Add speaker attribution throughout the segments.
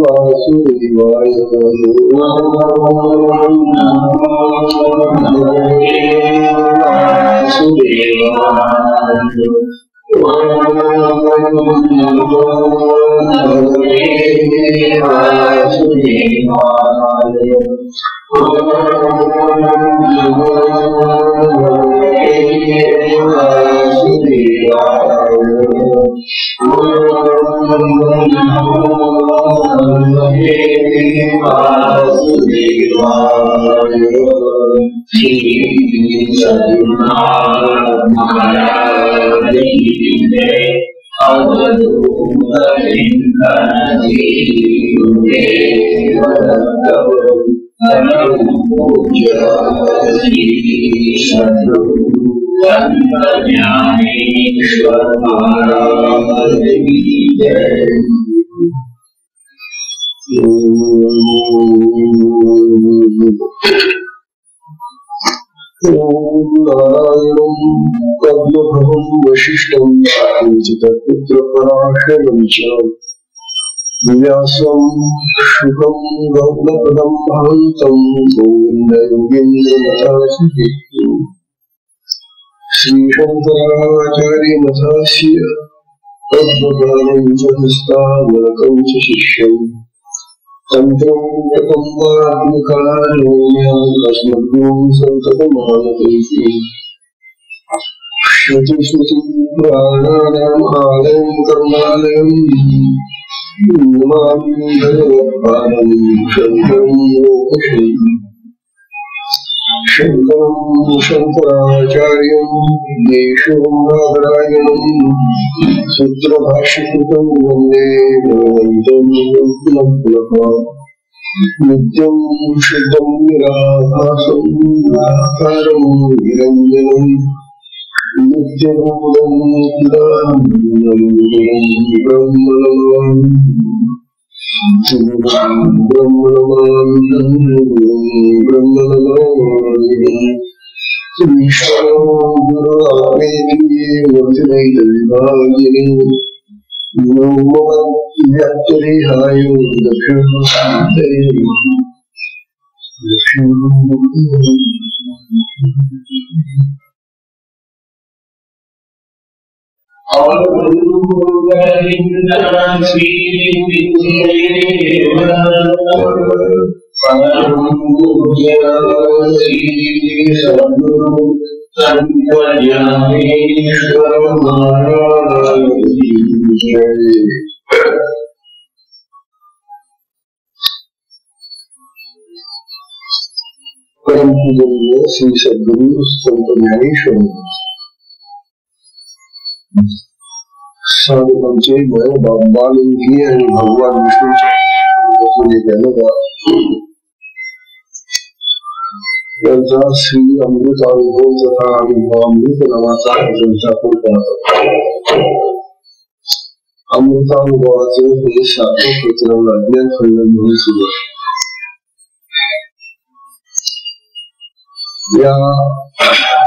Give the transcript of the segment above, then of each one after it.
Speaker 1: वासुदेवाय पद्मभवं वशिष्ठं पुत्रपराशरं च व्यासं शुकं गौतमपदं महन्तं गोविन्दयोगेन्द्रमथास्य श्रीशङ्कराचार्यमथास्य पद्मपालं च हस्तामलकं च शिष्यम् तन्त्रं तपं वाग्मिकारोऽस्मद्गुरुं सन्ततमानतोऽस्मि श्रुतिस्मृतिपुराणानाम् आलयं करुणालयं नमामि भगवत्पादं शङ्करं लोकशङ्करं शङ्कराचार्यं केशवं बादरायणं सूत्रभाष्यकृतं वन्दे भगवन्तं पुनः नित्यं शुद्धं निराभासं निराकारं निरञ्जनं नित्यबोधं परम पूजनीय श्री सद्गुरु संत ज्ञानेश्वर साधकांचे बालकी आणि भगवान विष्णूचे त्यांचा श्री अमृत अनुभव तथा अमृत नावाचा संस्थापन करतात. अमृतानुभवाचे हे सार्थक प्रकरण अज्ञान खंडन म्हणून सुरू आहे. या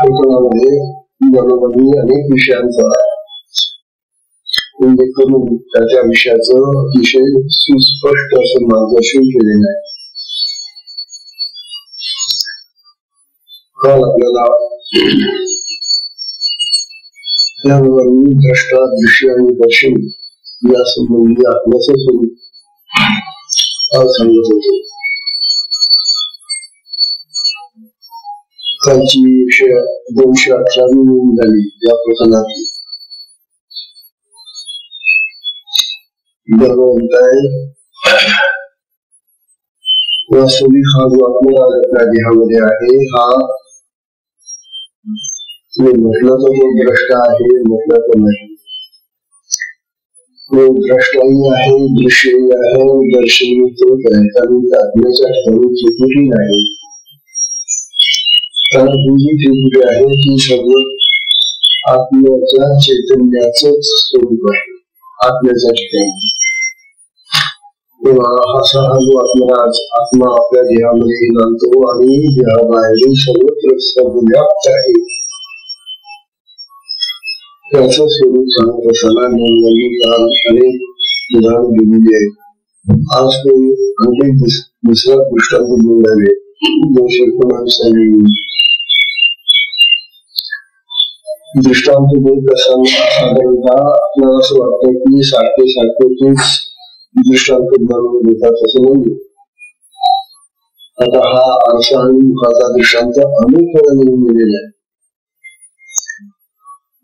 Speaker 1: प्रकरणामध्ये बनवणी अनेक विषयांचा उल्लेख करून त्या विषयाचं अतिशय सुस्पष्ट असं मार्गदर्शन केलेलं आहे. काल आपल्याला यावरून द्रष्टा दृश्य आणि दर्शन या संबंधी आपल्याचं स्वरूप सांगत होतो. कालची 218 नोंद झाली या प्रकरणाची. वास्तविक हा जो आत्मराज आपल्या देहामध्ये आहे, हा म्हटलं तर तो द्रष्टा आहे, म्हटलं तर नाही. तो द्रष्टाही आहे, दृश्यही आहे, दर्शनी तो आत्म्याच्या ठिकाणी त्रिपुटी नाही. कारण ही जी त्रिपुटी आहे ती सर्व आत्म्याच्या चैतन्याच स्वरूप आहे, आत्म्याच्या ठिकाणी. तेव्हा असा हा जो आत्मा आपल्या देहामध्ये नांदतो आणि देहाबाहेर सर्वत्र सर्वव्याप्त आहे. त्याचं स्वरूप सांगत असताना अनेक उदाहरण दिलेली आहे. आज ते आणखी दुसरा दृष्टांत देऊन राहिले 219 दृष्टांत देत असताना साधारणतः आपल्याला असं वाटतं की सारखे तेच दृष्टांत बनवून देतात असं नाही. आता हा आरसा आणि मुखाचा दृष्टांत अनेक वेळा लिहून दिलेला आहे.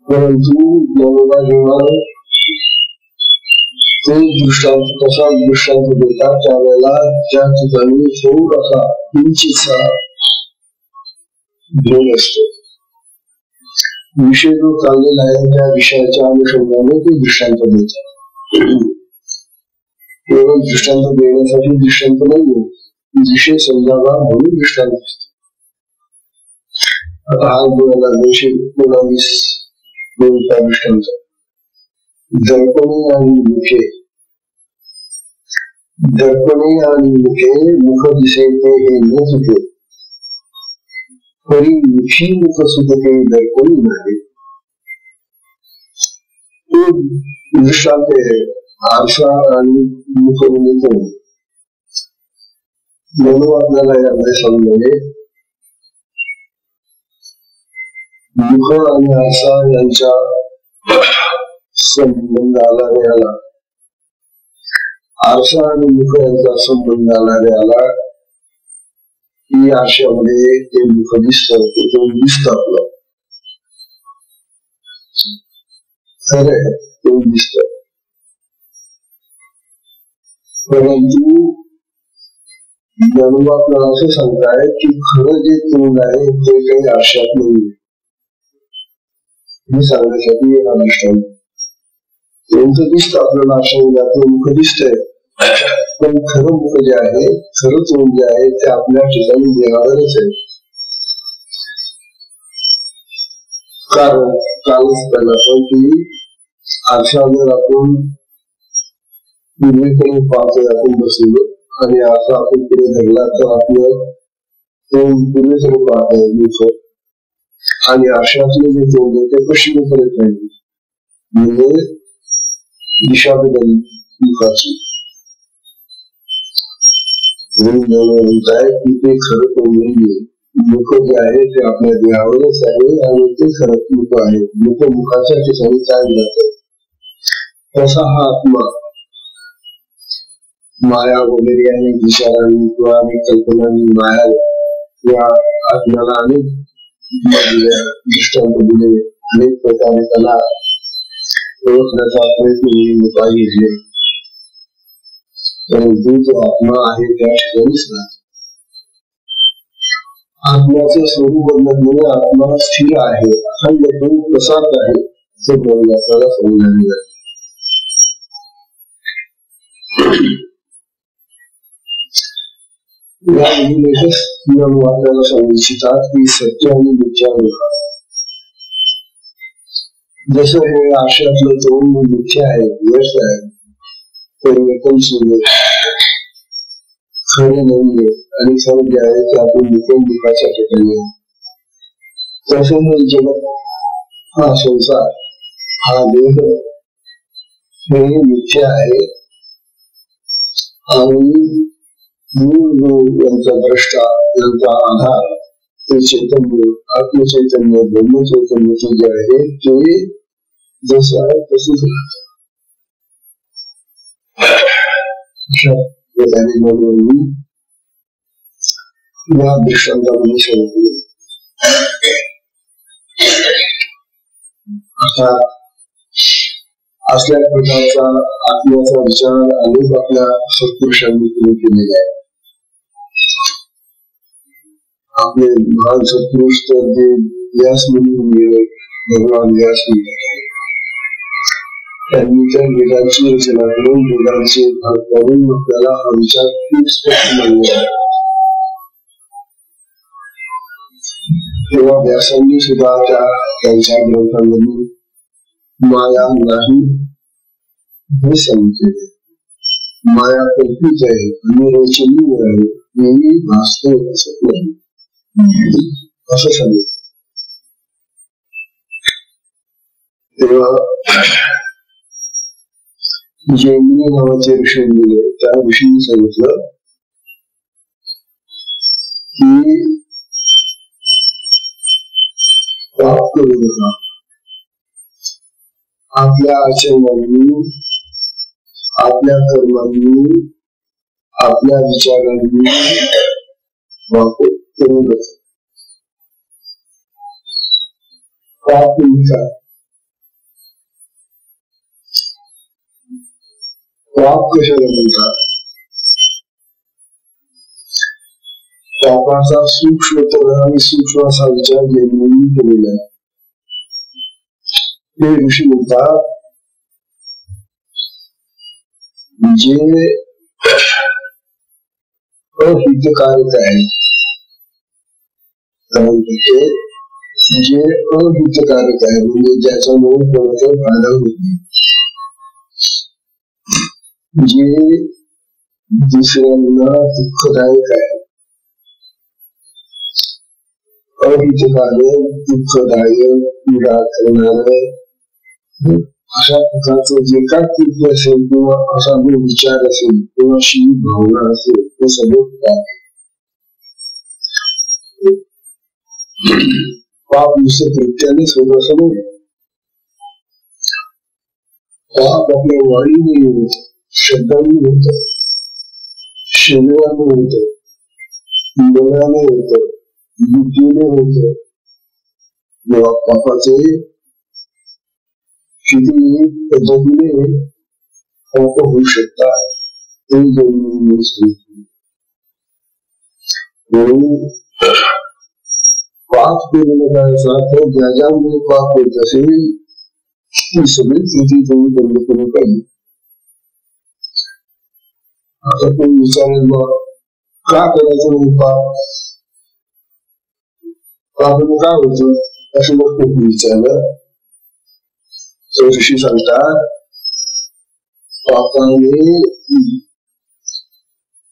Speaker 1: परंतु जेव्हा ते दृष्टांत कसा दृष्टांत देतात त्यावेळेला त्या ठिकाणी थोडासा किंचितसा भेद असतो. विषय जो चाललेला आहे त्या विषयाच्या अनुषंगाने ते दृष्टांत देतात. केवळ दृष्टांत देण्यासाठी दृष्टांत नाही, विषय समजावा म्हणून दृष्टांत असतो. आता हा 2019 दृष्टांत दर्पणे आणि मुखे मुख दिसे ते हे न चुके तरी मुखी मुख सुटके दर्पणी नाही. तो दृष्टांत आहे आरसा आणि मुख म्हणून म्हणून आपल्याला यामध्ये समजले मुख आणि आरसा यांच्या संबंध आला आरसा आणि मुख यांचा संबंध आला की आरशामध्ये ते मुख दिसतं, ते तोंड दिसतं आपलं खरंय तोंड दिसतं. परंतु म्हणून आपल्याला असं सांगताय की खरं जे तोंड आहे ते काही आरशात नाही हे सांगण्यासाठी हा दृष्टांत. तोंड दिसतं आपल्याला आरशामध्ये आपलं मुख दिसतंय, पण खरं मुख जे आहे खरं तोंड जे आहे ते आपल्या ठिकाणी देणारच आहे. कारण कालच पहिला पण की आरशावर आपण पूर्वीकडे पाहतोय, आपण बसलो आणि असं आपण पुढे धरला तर आपलं तोंड पूर्वीकडे पाहतोय मुख आणि आरशातले जे तोंड आहे ते पश्चिमेकडे पाहिजे म्हणजे दिशा बदल मुखाची. म्हणताय की ते खरं तोंड नाहीये. मुख जे आहे ते आपल्या देहावरच आहे आणि ते खरं मुख आहे. मुखाच्या ठिकाणी काय जातं तसा हा आत्मा माया वगैरे आणि विचारांनी किंवा अनेक कल्पनांनी माया या आत्म्याला अनेक दृष्टांत दिले, अनेक प्रकारे त्याला ओळखण्याचा प्रयत्न उपाय घेतले. परंतु जो आत्मा आहे त्या ठिकाणीच नाही. आत्म्याचं स्वरूप बदलल्यामुळे आत्मा स्थिर आहे, अखंड तो कसाच आहे हे बरोबर आपल्याला समजायला जाते. या एकच आपल्याला सांगू इच्छितात की सत्य आणि मिथ्या जसं हे आरशातलं तोंड मिथ्या आहे, व्यर्थ आहे, परिवर्तन सुरू खरे नाहीये आणि खरं जे आहे ते आपण मुखाच्या ठिकाणी आहे. तसं हे जगत हा संसार हा देह हे मिथ्या आहे आणि मूळ यांचा द्रष्टा यांचा आधार ते चैतन्य आत्मचैतन्य ब्रह्मचैतन्य जे आहे ते जसं आहे तसंच राहतं. या दृष्टांतामध्ये सांगितले. आता असल्या प्रकारचा आत्म्याचा विचार अनेक आपल्या सत्पुरुषांनी सुरू केलेला आहे. आपले महान सत्पुरुष तर जे व्यास म्हणून गेले, भगवान व्यास त्यांनी त्या वेदांची रचना करून वेदांचे भाग करून आपल्याला हा विचार खूप स्पष्ट मांडले आहे. तेव्हा व्यासांनी सुद्धा त्यांच्या ग्रंथांमध्ये माया नाही हे सांगितले. माया कल्पित आहे आणि रचनीय आहे, नेहमी वास्तव असत नाही असं सांगितलं. तेव्हा जैमिनी नावाचे ऋषी दिले, त्या ऋषींनी सांगितलं की पाप करू नका. आपल्या आचरणांनी, आपल्या कर्मांनी, आपल्या विचारांनी पाप करू नका. पाप म्हणजे पाप कशाला म्हणतात? पापाचा सूक्ष्मतर आणि सूक्ष्म असा विचार जैमिनींनी केलेला आहे. ते ऋषी म्हणतात जे अहितकारक आहे, जे अहितकारक आहे म्हणजे ज्याच्यामुळे कोणाचा फायदा होत नाही, जे दुसऱ्यांना दुःखदायक आहे, अहितकारक, दुःखदायक, पीडा करणारं अशा प्रकारचं जे काय कृत्य असेल किंवा असा जो विचार असेल किंवा अशी भावना असेल ते सगळं पाप नुसतं कृत्यानेच होत असं नाही. पाप आपल्या वाणीने होत, शब्दांनी होत, शरीराने होत, मनाने होत, बुद्धीने होत. जेव्हा पापाचे किती पद्धतीने पाप होऊ शकतात ते जैमिनींनी सांगितले. म्हणून पाप करू नका याचा अर्थ ज्या ज्यामुळे पाप होत असेल ती सगळी कृती तुम्ही बंद करू पाहिजे. आता कोणी विचारेल मग का करायचं नाही पाप, पापाने काय होतं असं मग खूप विचारलं तर ऋषी सांगतात पापाने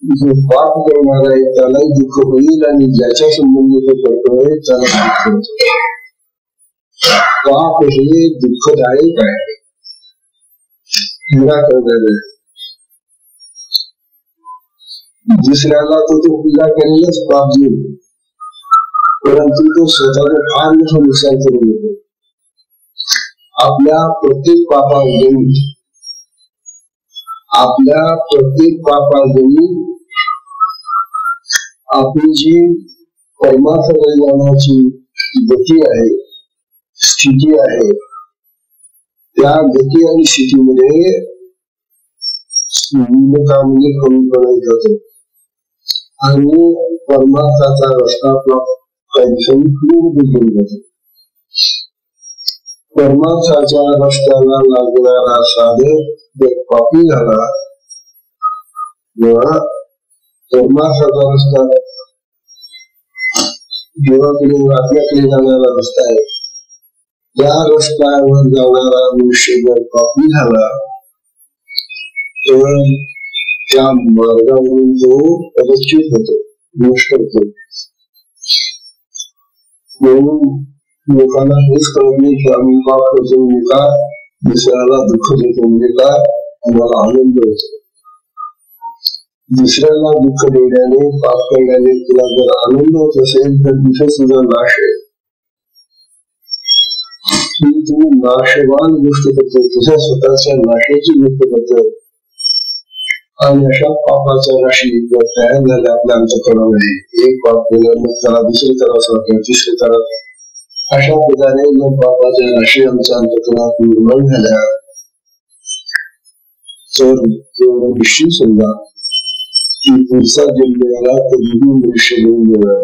Speaker 1: जो पाप करणार आहे त्यालाही दुःख होईल आणि ज्याच्या संबंधी तो करतोय त्याला दुःख होतं. पाप हे दुःखदायक आहे, पीडा करणार आहे. दुसऱ्याला तो पीडा करेलच पाप देईल, परंतु तो स्वतःला फार मोठं नुकसान करून येतो. आपल्या प्रत्येक पापागणी आपली जी परमार्थाकडे जाण्याची गती आहे, स्थिती आहे, त्या गती आणि स्थितीमध्ये म्हणजे कमीपणा जातो आणि परमार्थाचा रस्ता आपला काही दिवसांनी पूर्ण जातो. परमार्थाच्या रस्त्याला लागणारा साधक जर पापी झाला तेव्हा परमार्थाचा रस्ता देवाकडे आपल्याकडे जाणारा रस्ता आहे, त्या रस्त्यावर जाणारा मनुष्य जर पापी झाला तर त्या मार्गावरून तो पदच्युत होतो, नष्ट होतो. म्हणून लोकांना हेच कळत नाही की आम्ही पाप करतो म्हणजे का, दुसऱ्याला दुःख देतो म्हणजे का, आम्हाला आनंद होतो. दुसऱ्याला दुःख देण्याने, पाप करण्याने तुला जर आनंद होत असेल तर तिथे तुझा नाश आहे. तू नाशवान गोष्ट करतोय, तुझ्या स्वतःच्या नाशाची गोष्ट करतोय. आणि अशा पापाच्या राशी तयार झाल्या आपल्या अंतःकरणामध्ये. एक पाप केलं मग त्याला दुसरं करावं वाटतं, तिसरं करावं. अशा प्रकारे मग पापाच्या राशी आमच्या अंतःकरणात निर्माण झाल्या तर एवढं निश्चित समजा की पुढचा जन्माला कधीही मनुष्य देऊन मिळणार,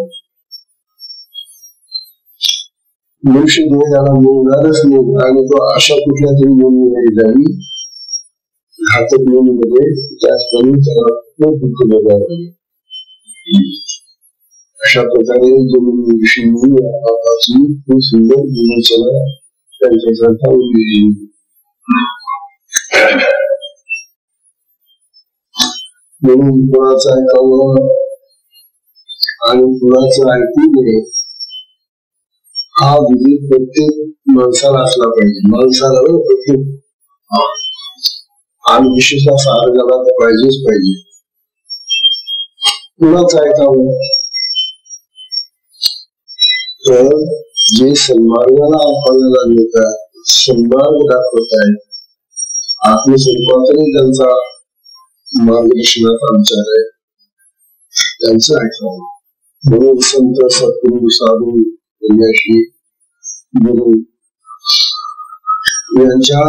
Speaker 1: मनुष्य देवाला मिळणारच नाही. आणि तो अशा कुठल्या तरी योनीमध्ये जाईल, घातक योनीमध्ये, त्याचप्रमाणे त्याला खूप दुःख मिळणार. अशा प्रकारे जमिनी ऋषींनी या पापाची खूप सुंदर विवेचना त्यांच्या ग्रंथावर लिहिली. म्हणून कुणाचं ऐकावं आणि कुणाचं ऐकू नये हा विवेक प्रत्येक माणसाला असला पाहिजे. माणसाला प्रत्येक आणि विशेषतः साधकाला तर पाहिजेच पाहिजे. कुणाच ऐकावं तर जे सन्मार्गाला आपल्याला नेतात, सन्मार्ग दाखवत आहेत, आत्मस्वरूपातही त्यांचा मार्गदर्शनाचा विचार आहे, त्यांचं ऐकावं. म्हणून संत सद्गुरू साधू संन्यासी गुरु यांच्या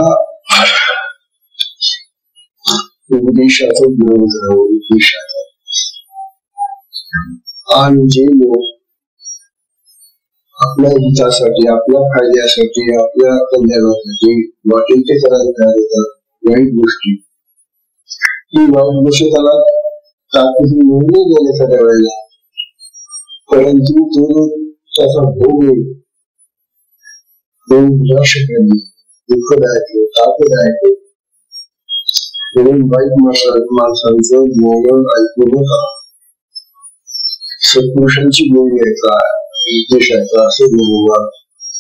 Speaker 1: उपदेशाचं ग्रहण करावं. उपदेशाचं आणि जे लोक आपल्या हितासाठी, आपल्या फायद्यासाठी, आपल्या कल्याणासाठी वाटेल ते करायला तयार होतात वाईट गोष्टी, ही वाईट गोष्ट त्याला तात्पुरती निर्णय गेले एखाद्या वेळेला, परंतु तो त्याचा भोग होईल तो विनाशकारी, दुःखदायक, तापदायक. म्हणून वाईट माणसांचं बोलणं ऐकू नका. सत्पुरुषांची बोलणी ऐका, उपदेश ऐका, असं बोलवा.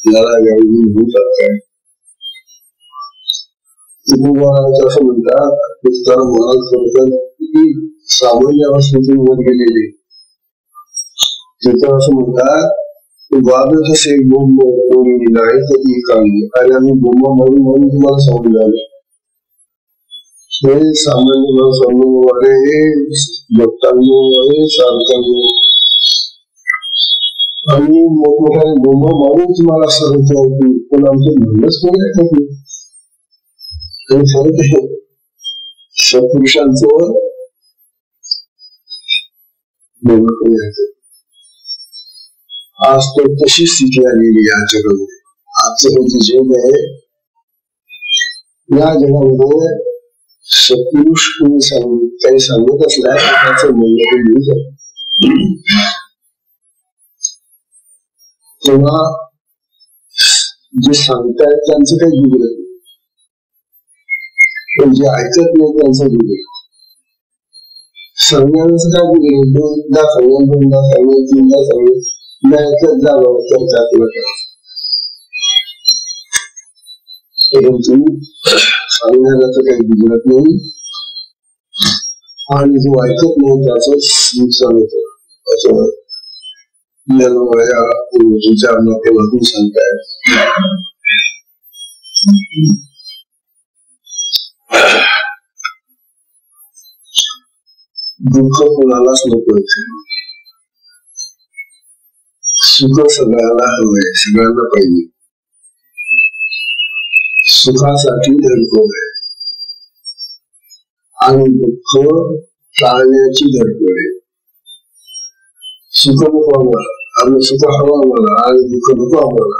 Speaker 1: याला व्यावधी भूत काय असं म्हणतात, पुस्तक महाराज करतात की सामान्य अवस्थेतून वर गेलेले तिथं असं म्हणतात, वादच असे बोंब कोणी नाही कधी काढली आणि आम्ही बोंबा म्हणून म्हणून तुम्हाला सांगून झालं. हे सामान्य माणसांनो वगैरे भक्तांनो वगैरे साधकांनो आम्ही मोठमोठ्याने बोंबा मारून तुम्हाला सांगतो, पण आमचं म्हणणंच कोणी ऐकत नाही. सांगते सत्पुरुषांचं बोलणं कोणी ऐकत. आज तर तशी स्थिती आलेली या जगामध्ये. आजचं हे जे जग आहे, या जगामध्ये सत्पुरुष कोणी काही सांगत असल्या त्याचं म्हणणं कोणी घेत. तेव्हा जे सांगतायत त्यांचं काही बिघडत नाही, पण जे ऐकत नाही त्यांचं बिघडत. सांगण्याचं काय बिघडेल, दोनदा सांगेल, दोनदा सांगेल, तीनदा सांगेल, ऐकत जावं तर त्यातलं काय. परंतु सांगण्याला तर काही बिघडत नाही आणि जो ऐकत नाही त्याच नुकसान होत, असं तुमच्या माध्यमातून सांगताय. दुःख कोणालाच नको, सुख सगळ्याला हवंय, सगळ्यांना पाहिजे. सुखासाठी धडपड आहे आणि दुःख टाळण्याची धडपड आहे. सुख नको आम्हाला, आम्ही सुख हवं आम्हाला आणि दुःख नको आम्हाला.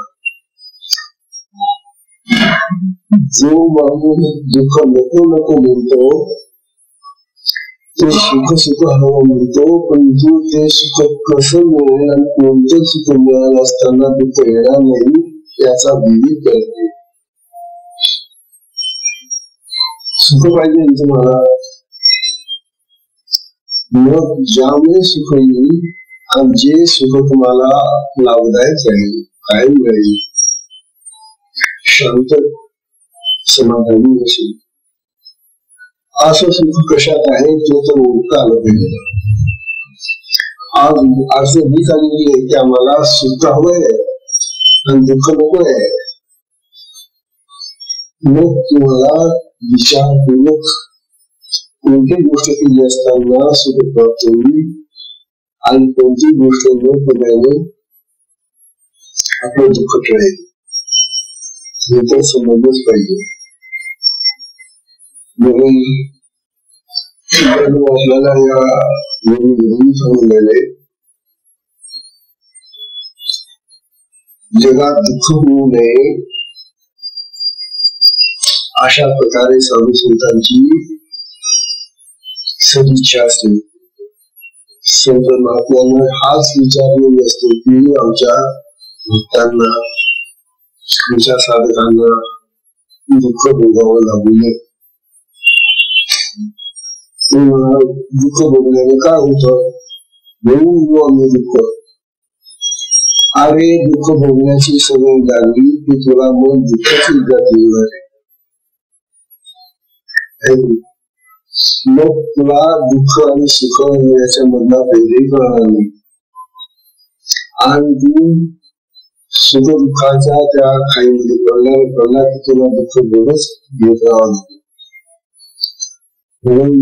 Speaker 1: जो माणूस दुःख नको नको म्हणतो ते सुख सुख हवं म्हणतो, परंतु ते सुख कसं मिळेल आणि कोणतं सुख मिळालं असताना दुःख येणार नाही याचा विवेक करते. सुख पाहिजे तुम्हाला, मग ज्यामुळे सुख येईल आणि जे सुख तुम्हाला लाभदायक राहील, कायम राहील, शांत समाधानी असेल, असं सुख कशात आहे तो तर ओळखता आलं पाहिजे. आज असं ही झालेली आहे की आम्हाला सुख हवंय आणि दुःख नको आहे. मग तुम्हाला विचारपूर्वक कोणती गोष्ट केली असताना सुख प्राप्त होईल आणि कोणती गोष्ट न केल्याने आपलं दुःख टळेल हे तर समजलंच पाहिजे. म्हणून आपल्याला या सांगितलेले जगात दुःख होऊ नये अशा प्रकारे साधू संतांची सदिच्छा असते. संत महात्म्यांना हाच विचारलेली असते की आमच्या भक्तांना, आमच्या साधकांना दुःख भोगावं लागू नये. दुःख भोगल्याने काय होतं, म्हणून आम्ही दुःख अरे दुःख भोगण्याची सवय लागली की तुला मग दुःखाची जाती होणार आहे. मग तुला दुःख आणि सुख याच्या मधला भेदही कळणार नाही आणि तू सुख दुःखाच्या त्या खाईमध्ये पडला की तुला दुःख बोलच घेत राहावं लागेल. म्हणून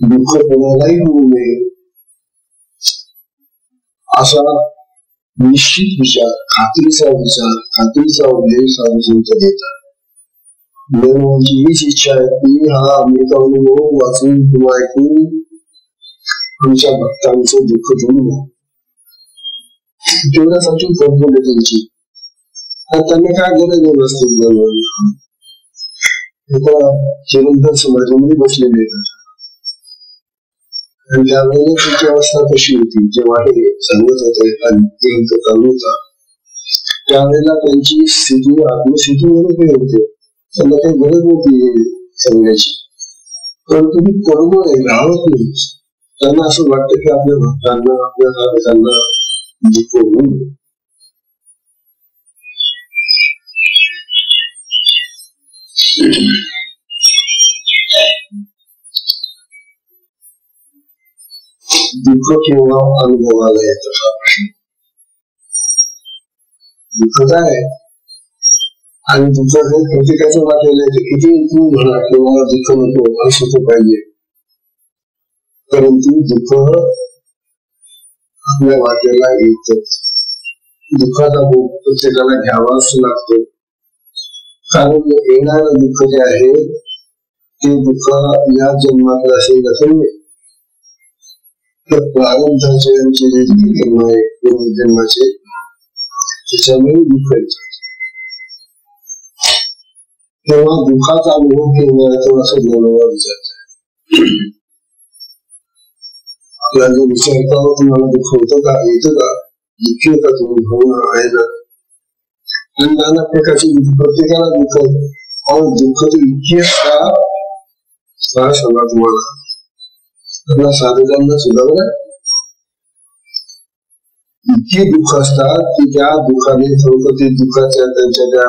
Speaker 1: दुःख कोणालाही होऊ नये असा निश्चित विचार, खात्रीचा उल्लेख साधू संत देतात. माझी हीच इच्छा आहे की हा अमृत अनुभव वाचून किंवा ऐकून आमच्या भक्तांचं दुःख दूर तेवढ्यासाठी कर्तव्य त्यांची. त्यांना काय गरज आहे वस्तू बनवून चिरंतन समाजामध्ये बसलेले येतात आणि त्यावेळेला त्यांची अवस्था कशी होती जेव्हा हे सांगत होते चालू होता त्यावेळेला त्यांची स्थिती आत्मस्थिती मध्ये होते. त्यांना काही गरज नव्हती सांगण्याची, परंतु ती कर्म आहे राहत नाही. त्यांना असं वाटतं की आपल्या भक्तांना आपल्या साधकांना दुःख होऊन दुःख केव्हा अनुभवाला येतं हा प्रश्न. दुःख काय आणि दुःख हे प्रत्येकाचं वाटेल येते. किती तू म्हणा किंवा दुःख नको असं तो पाहिजे, परंतु दुःख आपल्या वाटेला येत. दुःखाचा भोग प्रत्येकाला घ्यावाच लागतो, कारण येणारं दुःख जे आहे ते दुःख या जन्मातलं असेल असेल तर प्रारंभाचे आमचे जे कर्म आहे जन्माचे त्याच्यामुळे दुःख येतं. तेव्हा दुःखाचा अनुभव केला तर असं बोलावा विचारत आपला जो विचारता तुम्हाला दुःख होतं का, येतं का, दुःखी होता तुम्ही भावना आहे ना. आणि नाना प्रकारची प्रत्येकाला दुःख और दुःख तर इतकी का सांगा तुम्हाला आपल्या साधकांना सुद्धा बघा इतकी दुःख असतात की त्या दुःखाने थोडं ते दुःखाच्या त्यांच्या त्या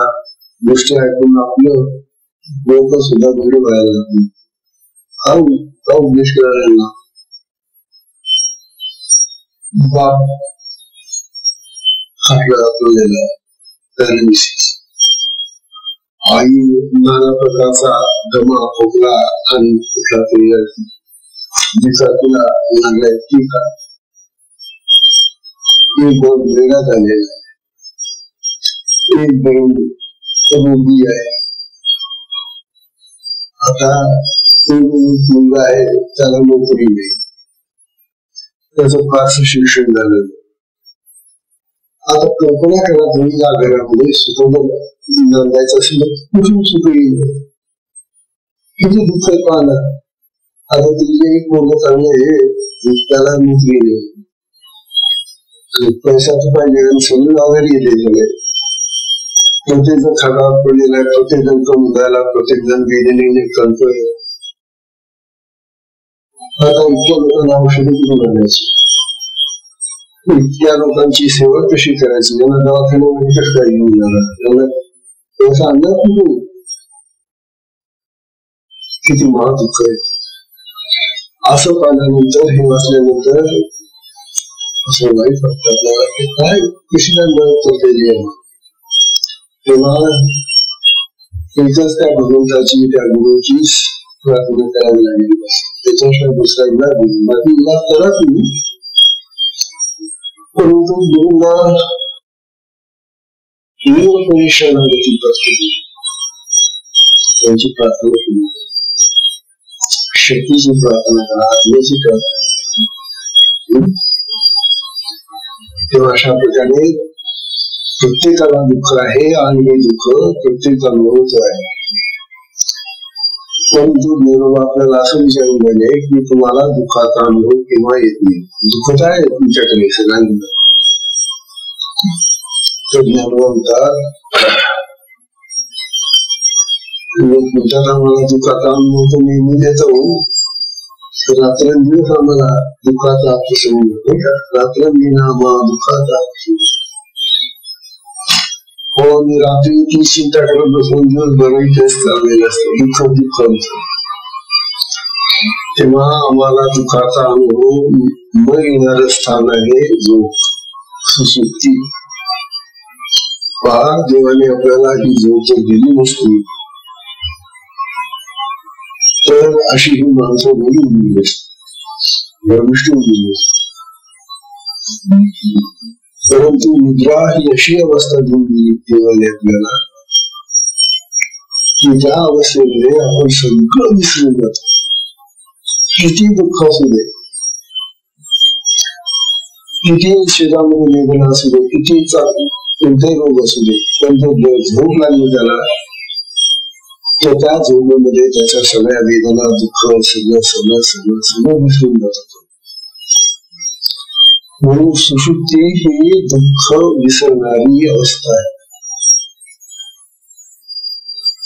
Speaker 1: गोष्टी ऐकून आपलं लोक सुद्धा वेळ व्हायला लागली. हा उद्देश करायला बाप आपल्याला आई नाना प्रकारचा दमा खोकला आणि जिचा तुला लागलाय ती का एक दोन वेगळा झालेला आहे, एक दोन रोगी आहे. आता तो मुलगा आहे त्याला नोकरी नाही, त्याचं फारसं शिक्षण झालं. आता कल्पना करा तुम्ही या घरामध्ये सुख नांदायचं असेल कुठून सुख येईल, किती दुःख पाहणार. आता तिथे एक मुलगा चांगलं आहे त्याला नोकरी नाही, पैसा तर पाहिजे आणि सगळं आजारी येते सगळे. प्रत्येक जण खराब पडलेला आहे, प्रत्येक जण कमी झाला, प्रत्येक जण गेलेले करतोय. आता इतक्या लोकांना औषधी कुठून आणायची, इतक्या लोकांची सेवा कशी करायची, ज्यांना दवाखान्यामध्ये कसं काय घेऊन जाणार, त्यांना पैसा आणणार कुठून. किती महादुःख आहे. असं पाहिल्यानंतर हे वाचल्यानंतर असं वाईट वाटतं आपल्याला की काय कशी काय मदत करते. तेव्हा एकच त्या भगवंताची त्या गुरुची प्रार्थना करावी लागली, त्याच्याशिवाय दुसरा इलाज नाही. बाकी इलाज करा तुम्ही, परंतु गुरुला शरणागती करते त्यांची प्रार्थना केली, शक्तीची प्रार्थना करा, आत्म्याची प्रार्थना. तेव्हा अशा प्रकारे प्रत्येकाला दुःख आहे आणि हे दुःख प्रत्येकाला होत आहे. परंतु देव आपल्याला असं विचारून गेले की तुम्हाला दुःखाचा अनुभव केव्हा येत नाही. दुःख काय आहे तुमच्याकडे सगळ्यांना. म्हणतात आम्हाला दुःखाचा अनुभव तो नेहमी देतो, रात्रंदिवस आम्हाला दुःखाचा प्रसंग नाही का, रात्रंदिना दुःखाचा हो, आणि रात्री ती चिंता करत बसून दिवसभर तेच चाललेलं असतं, दुःख तेव्हा आम्हाला दुःखाचा अनुभव न येणारं स्थान आहे झोप, सुसुप्ती. पहा, देवाने आपल्याला ही झोप दिली नसती तर अशी ही माणसं बोलून दिली असती, भ्रमिष्ट दिली असती. परंतु निद्रा ही अशी अवस्था दिली देवाने आपल्याला की ज्या अवस्थेमध्ये आपण सगळं विसरून जातो. किती दुःख असू दे, किती शरीरामध्ये वेदना असू दे, किती कोणते रोग असू दे, पण तो झोप लागली त्याला तर त्या झोपेमध्ये त्याच्या सगळ्या वेदना, दुःख सगळं सगळं सगळं सगळं विसरून जातो. म्हणून सुषुप्ती ही दुःख विसरणारी अवस्था आहे.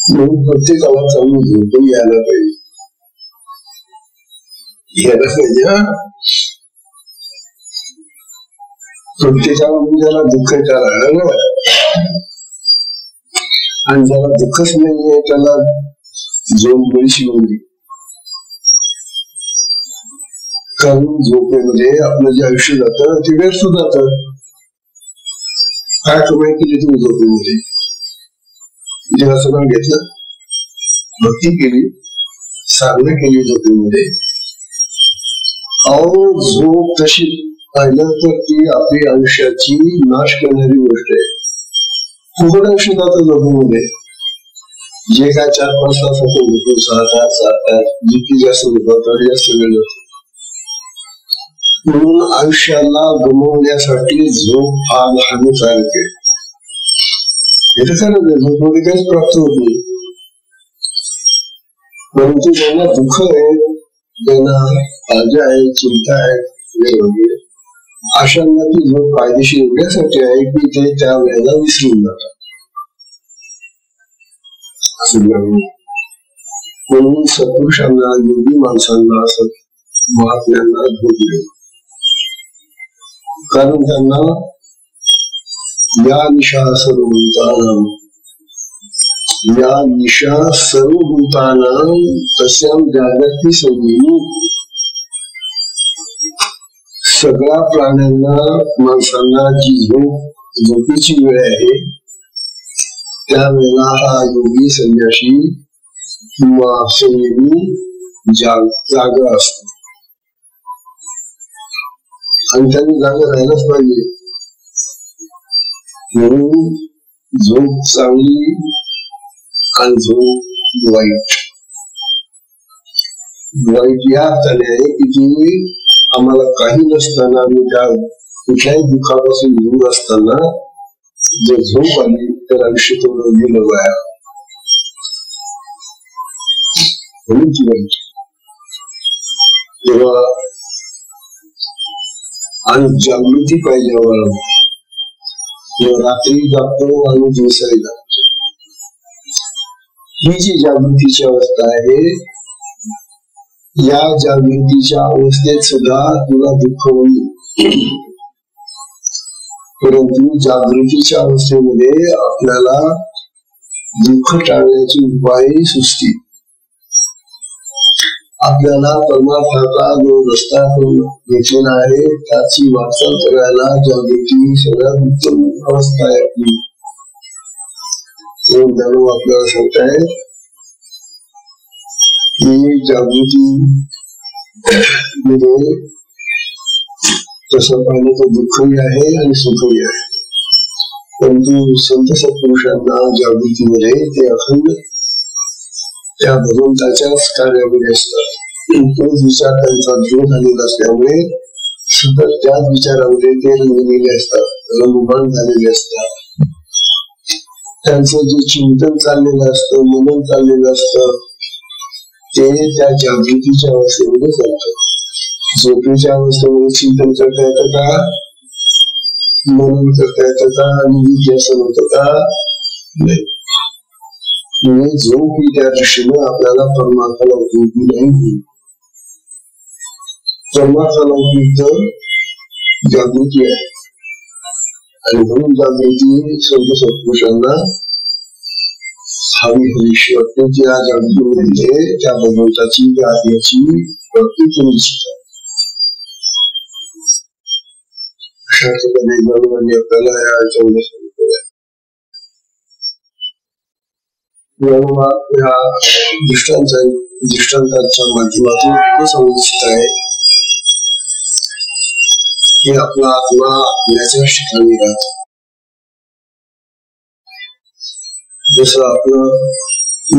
Speaker 1: म्हणून प्रत्येकाला चांगली झोप यायला पाहिजे, प्रत्येकाला म्हणजे ज्याला दुःख त्याला, आणि ज्याला दुःखच नाहीये त्याला झोप बरीचशी होती. कारण झोपेमध्ये आपलं जे आयुष्य जातं ते व्यर्थ जातं. काय कमाई केली तुम्ही झोपेमध्ये? देवाचं नाव घेतलं, भक्ती केली, साधना केली झोपेमध्ये. अहो, झोप तशी पाहिलं तर ती आपली आयुष्याची नाश करणारी गोष्ट आहे. फुकट आयुष्य जातं झोपेमध्ये. जे काय 4-5 तास होतो झोपून, 6 तास 7 तास, जितकी जास्त झोपा तेवढी जास्त वेळ जातो. म्हणून आयुष्याला गमवण्यासाठी झोप फार हानिकारक आहे. हे तर खरंच आहे, झोपमध्ये काहीच प्राप्त होत नाही. परंतु ज्यांना दुःख आहे, ज्यांना काळजी आहे, चिंता आहे वेगवेगळे, अशांना ती झोप फायदेशीर एवढ्यासाठी आहे की ते त्या वेळेला विसरून जातात. म्हणून सत्पुरुषांना, योगी माणसांना, महात्म्यांना झोप नाही. कारण त्यांना या निशा सर्वभूतानां, या निशा सर्वभूतानां तस्यां जागृती संयमी, सगळ्या प्राण्यांना, माणसांना जी झोपेची वेळ आहे त्यावेळेला हा योगी, संन्यासी किंवा संयमी जागा असतो. आणि त्यांनी जागा राहायलाच पाहिजे. म्हणून झोप चांगली आणि झोप वाईट. वाईट या अर्थाने आहे की ती आम्हाला काही नसताना आणि त्या कुठल्याही दुःखापासून दूर असताना जर झोप आली तर आयुष्य थोडं गेलं वाया. म्हणून ती वाईट. तेव्हा आणि जागृती पाहिजे आम्हाला. रात्री जागतो आणि दिवसाही जागतो. ही जी जागृतीची अवस्था आहे, या जागृतीच्या अवस्थेत सुद्धा तुला दुःख होईल. परंतु जागृतीच्या अवस्थेमध्ये आपल्याला दुःख टाळण्याचे उपाय सुचतील. आपल्याला परमार्थाचा जो रस्ता घेतलेला आहे त्याची वाटचाल करायला जागृती सगळ्यात उत्तम अवस्था आहे आपली. आपल्याला सांगताय की जागृती मध्ये तसं पाहिलं तर दुःखही आहे आणि सुखही आहे. परंतु संत सत्पुरुषांना जागृतीमध्ये ते अखंड त्या भगवंताच्याच कार्यामध्ये असतात. तोच विचार त्यांचा दृढ झालेला असल्यामुळे सतत त्याच विचारामध्ये ते रंगलेले असतात, रंगमान झालेले असतात. त्यांचं जे चिंतन चाललेलं असतं, मनन चाललेलं असतं ते त्या जागृतीच्या अवस्थेमध्ये चालतं. झोपेच्या अवस्थेमध्ये चिंतन करता येतं का, मनन करता येतं का, आणि विद्यासन होतं का? नाही. झोप ही त्या दृष्टीने आपल्याला परमार्थाला उपयोगी नाही. परमार्थाला जागृती आहे आणि म्हणून जागृती सर्व सत्पुरुषांना हवी हवीशी वाटते. त्या जागृतीमध्ये त्या भगवंताची त्या आत्म्याची प्राप्ती करू इच्छितात. अशा प्रकारे भगवान आपल्याला या याच्यामध्ये सांगितलं आहे. या दृष्टांताच्या माध्यमातून सांगू इच्छित आहे की आपला आत्मा आपल्याच्याच ठिकाणी राहतो. जसं आपलं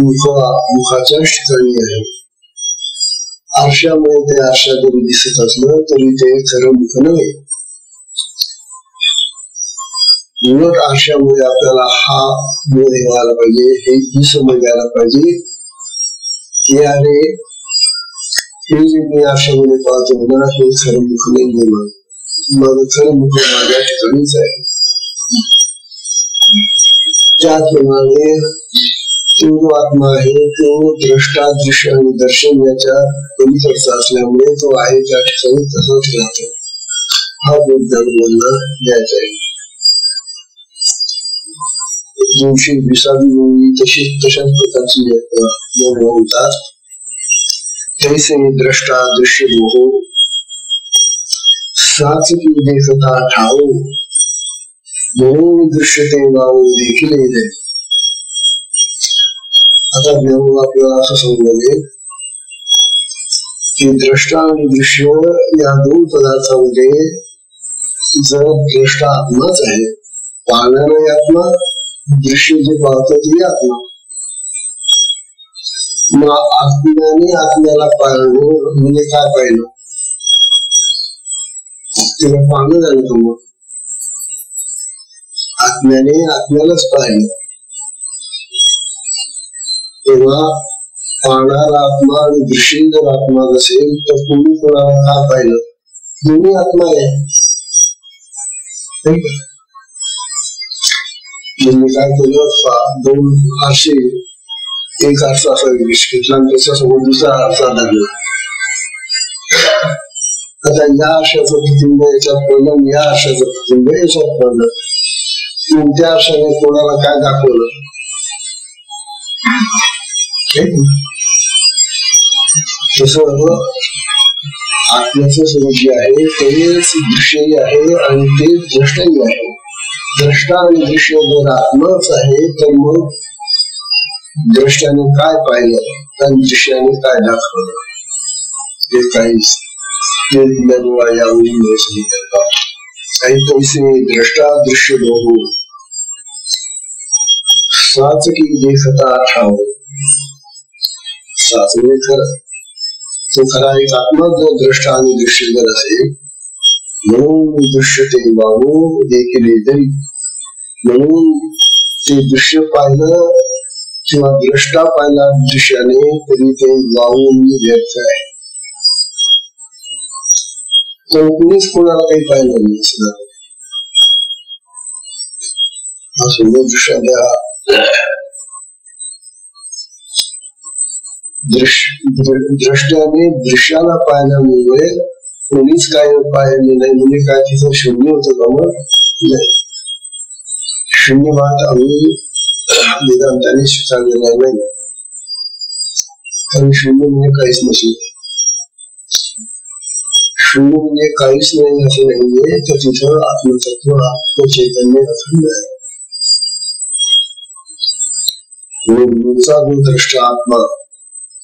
Speaker 1: मुखाच्याच ठिकाणी आहे. आरशामुळे ते आरशा जरी दिसत असलं तरी ते खरं मुख नव्हे. उलट आरशामुळे आपल्याला हा बोध व्हायला पाहिजे, ही समज यायला पाहिजे की अरे हे जे मी आरशामध्ये पाहतो ना हे खरं मुख नाही. माझं खरं मुख माझ्या ठिकाणीच आहे. त्याचप्रमाणे तो जो आत्मा आहे तो द्रष्टा दृश्य आणि दर्शन याच्या पलीकडचा असल्यामुळे तो आहे त्या ठिकाणी तसंच राहतो. हा बोध ज्ञानवांना द्यायचा आहे. 220 तशाच प्रकारची होतात. तैसे द्रष्टा दृश्य मोह साच की देखता ठाऊ म्हणून दृश्यते नाव देखील येते. आता ज्ञान आपल्याला असं समजले की द्रष्टा आणि दृश्य या दोन पदार्थामध्ये जर द्रष्टा आत्माच आहे, पाहणारा आत्मा, दृश्य जे पाहतो ते आत्मा. मग आत्म्याने आत्म्याला पाहणं म्हणजे काय पाहिलं? तिला पाहणं झालं का? मग आत्म्याने आत्म्यालाच पाहिलं. तेव्हा पाहणारा आत्मा आणि दृश्य जर आत्मा नसेल तर तुम्ही कोणाला काय पाहिलं? दोन्ही आत्मा आहे. म्हणजे काय केलं, दोन आरसे, एक आरसा असा घेतला आणि त्याच्यासोबत दुसरा आरसा धरला. आता या आरशाचं प्रतिबिंब याच्यात पडलं आणि या आरशाचं प्रतिबिंब याच्यात पडलं. कोणत्या आरशाने कोणाला काय दाखवलं? तसं आत्म्याचं स्वरूप जे आहे तेच दृश्यही आहे आणि ते द्रष्टाही आहे. द्रष्टा आणि दृश्य जर आत्माच आहे तर मग द्रष्टाने काय पाहिलं आणि दृश्याने काय दाखवलं हे काहीच काही पैसे द्रष्टा दृश्य बघू साच की देखता ठाव. साच म्हणजे खरं, तो खरा एक आत्मा जर द्रष्टा आणि दृश्य जर असेल म्हणून दृश्य ते वाहू देखील तरी, म्हणून ते दृश्य पाहिलं किंवा द्रष्टा पाहिला दृश्याने तरी ते वाहून व्यर्थ आहे. तर कुणीच कोणाला काही पाहिलं नाही. द्रष्ट्याने दृश्याला पाहिल्यामुळे कोणीच काय पाहिलं नाही. म्हणजे काय तिथं शून्य होतं का? मग नाही. शून्यवाद आम्ही वेदांताने स्वीकारलेला नाही. कारण शून्य म्हणजे काहीच नसेल. शून्य म्हणजे काहीच नाही असं नाहीये. तर तिथं आत्मतत्व आत्मचैतन्य अखंड आहे. मूळचा जो द्रष्टा आत्मा,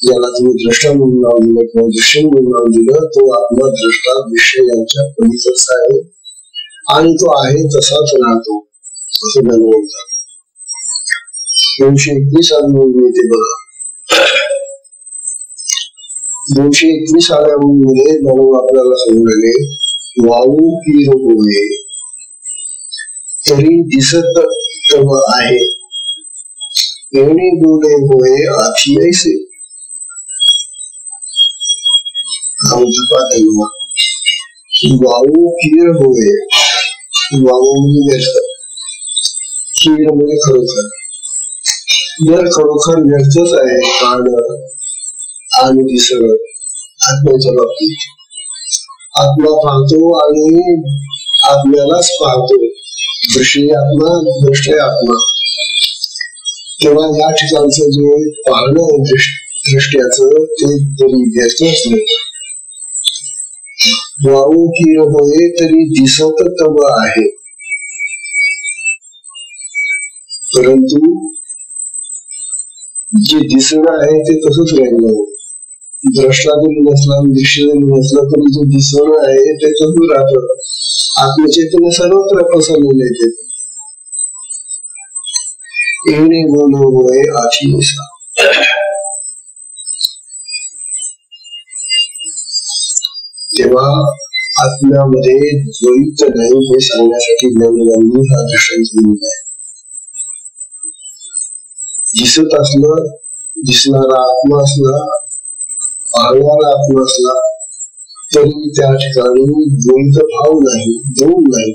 Speaker 1: ज्याला तुम्ही द्रष्टा म्हणून नाव दिलं किंवा दृश्य म्हणून नाव दिलं, तो आत्मा द्रष्टा दृश्य यांच्या पलीकडचा आहे आणि तो आहे तसाच राहतो असं म्हणतात. 221 येते बघा. 221 मध्ये म्हणून आपल्याला समजले वाळू पीर होणे तरी दिसत आहे, एवढी डोळे होय आखी ऐसे. वाळू पीर होय, वाळू म्हणजे व्यर्थ, पीर म्हणजे खरोखर. जर खरोखर व्यर्थच आहे कारण आणि ती सगळं आत्म्याच्या बाबतीत आत्मा पाहतो आणि आत्म्यालाच पाहतो. दृश्य आत्मा, दृष्टी आत्मा. तेव्हा या ठिकाणचं जे पाहणं दृष्ट्याचं ते जरी व्यस्त असलं, वाऊकीय होय तरी दिसत तव आहे, परंतु जे दिसणं आहे ते तसंच राहिलं. द्रष्टा जरी नसला, दृश्य जरी नसला तरी जे दिसणं आहे ते तसंच राहतं. आत्मचैतन्य सर्वत्र पसरलेले आहे. येणे बोलो होय आठी दिसा. तेव्हा आत्म्यामध्ये द्वैत नाही हे सांगण्यासाठी ज्ञानोबांनी हा दृष्टांत दिलेला आहे. दिसत असलं, दिसणारा आत्मा असला, पाहणारा आत्मा असला तरी त्या ठिकाणी द्वैत भाव नाही, दोन नाही.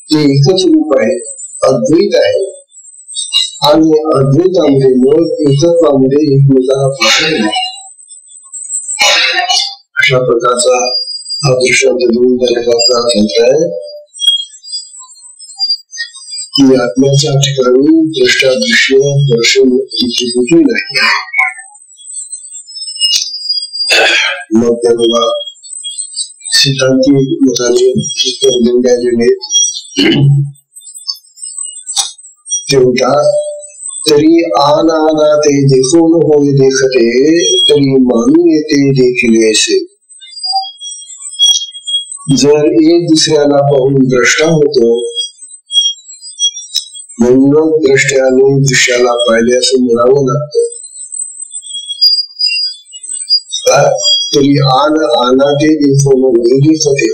Speaker 1: ते एकच रूप आहे, अद्वैत आहे. आणि अद्वैतामध्ये मग एकत्वामध्ये एकमेकांना पाहणे नाही. अशा प्रकारचा हा दृष्टांत देऊन त्याला सांगताय की आत्म्याच्या ठिकाणी दृष्टादृश्य दर्शन याची कुठे नाही. मग त्याला सिद्धांती मताने उत्तर देऊन ते म्हणतात, तरी आना ते देखून होय देखते, तरी मानू येते देखील ऐसे. जर एक दुसऱ्याला पाहून द्रष्टा होतो, म्हणून दृष्ट्याने दृश्याला पाहिले असं म्हणावं लागतं. तरी आना ते देखून होय देखते,